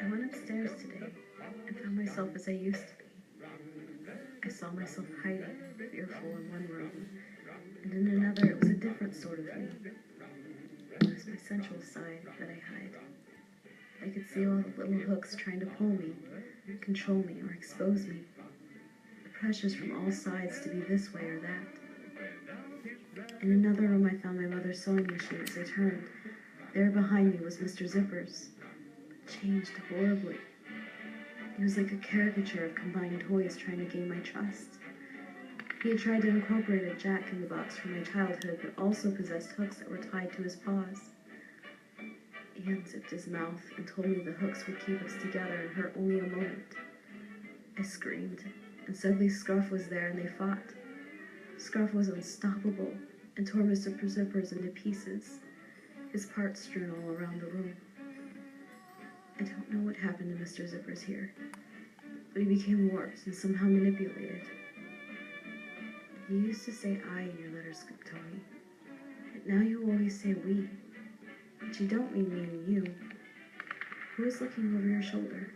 I went upstairs today and found myself as I used to be. I saw myself hiding, fearful in one room, and in another it was a different sort of me. It was my sensual side that I hide. I could see all the little hooks trying to pull me, control me, or expose me. The pressures from all sides to be this way or that. In another room I found my mother's sewing machine as I turned. There behind me was Mr. Zippers, but changed horribly. He was like a caricature of combined toys trying to gain my trust. He had tried to incorporate a jack in the box from my childhood, but also possessed hooks that were tied to his paws. He unzipped his mouth and told me the hooks would keep us together and hurt only a moment. I screamed, and suddenly Scruff was there and they fought. Scruff was unstoppable and tore Mr. Zippers into pieces, his parts strewn all around the room. I don't know what happened to Mr. Zippers here, but he became warped and somehow manipulated. You used to say I in your letters, Tony, but now you always say we. But you don't mean me and you. Who is looking over your shoulder?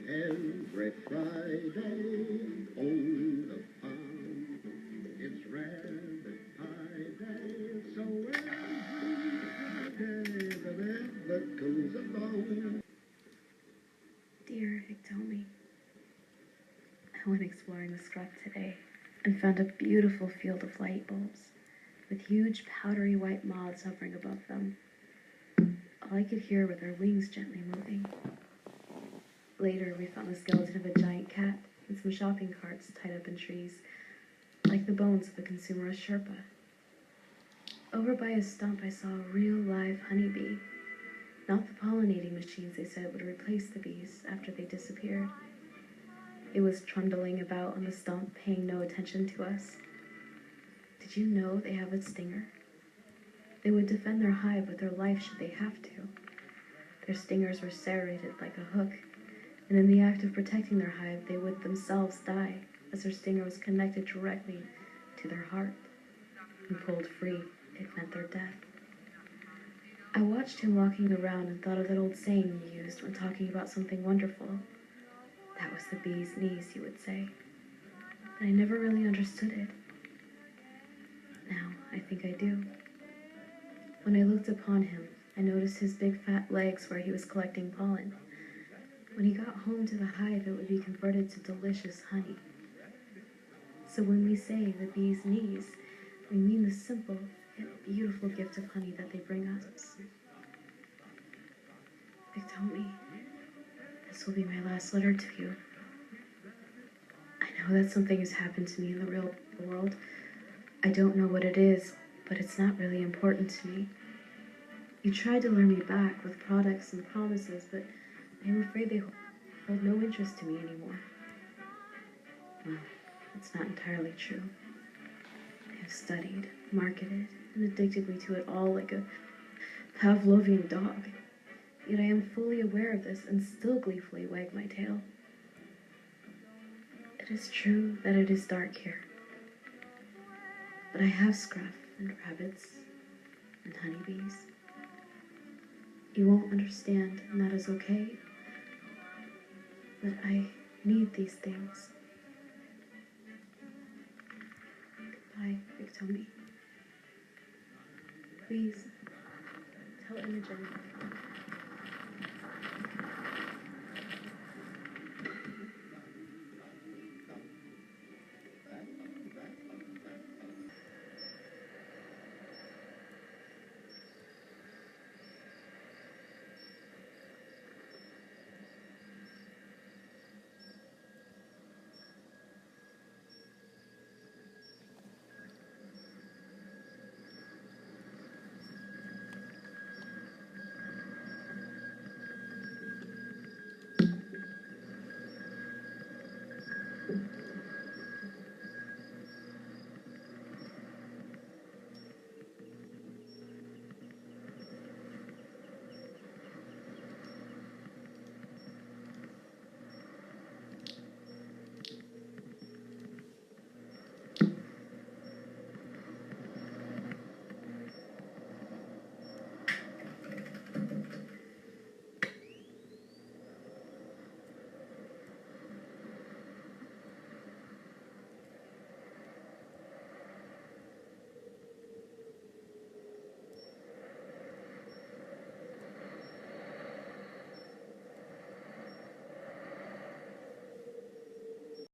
Every Friday on the farm, it's rabbit pie day. So every Friday the rabbit comes along. Dear Victomi, I went exploring the scrub today and found a beautiful field of light bulbs with huge powdery white moths hovering above them. All I could hear were their wings gently moving. Later, we found the skeleton of a giant cat and some shopping carts tied up in trees, like the bones of a consumerist Sherpa. Over by a stump, I saw a real live honeybee, not the pollinating machines they said would replace the bees after they disappeared. It was trundling about on the stump, paying no attention to us. Did you know they have a stinger? They would defend their hive with their life should they have to. Their stingers were serrated like a hook, and in the act of protecting their hive, they would themselves die, as their stinger was connected directly to their heart. When pulled free, it meant their death. I watched him walking around and thought of that old saying he used when talking about something wonderful. That was the bee's knees, he would say. But I never really understood it. Now, I think I do. When I looked upon him, I noticed his big fat legs where he was collecting pollen. When he got home to the hive, it would be converted to delicious honey. So when we say the bee's knees, we mean the simple yet beautiful gift of honey that they bring us. Victomi, this will be my last letter to you. I know that something has happened to me in the real world. I don't know what it is, but it's not really important to me. You tried to lure me back with products and promises, but I'm afraid they hold no interest to me anymore. Well, it's not entirely true. I have studied, marketed, and addicted me to it all like a Pavlovian dog. Yet I am fully aware of this and still gleefully wag my tail. It is true that it is dark here, but I have scruff and rabbits and honeybees. You won't understand, and that is okay, but I need these things. Goodbye, Victomi. Please, tell Imogen.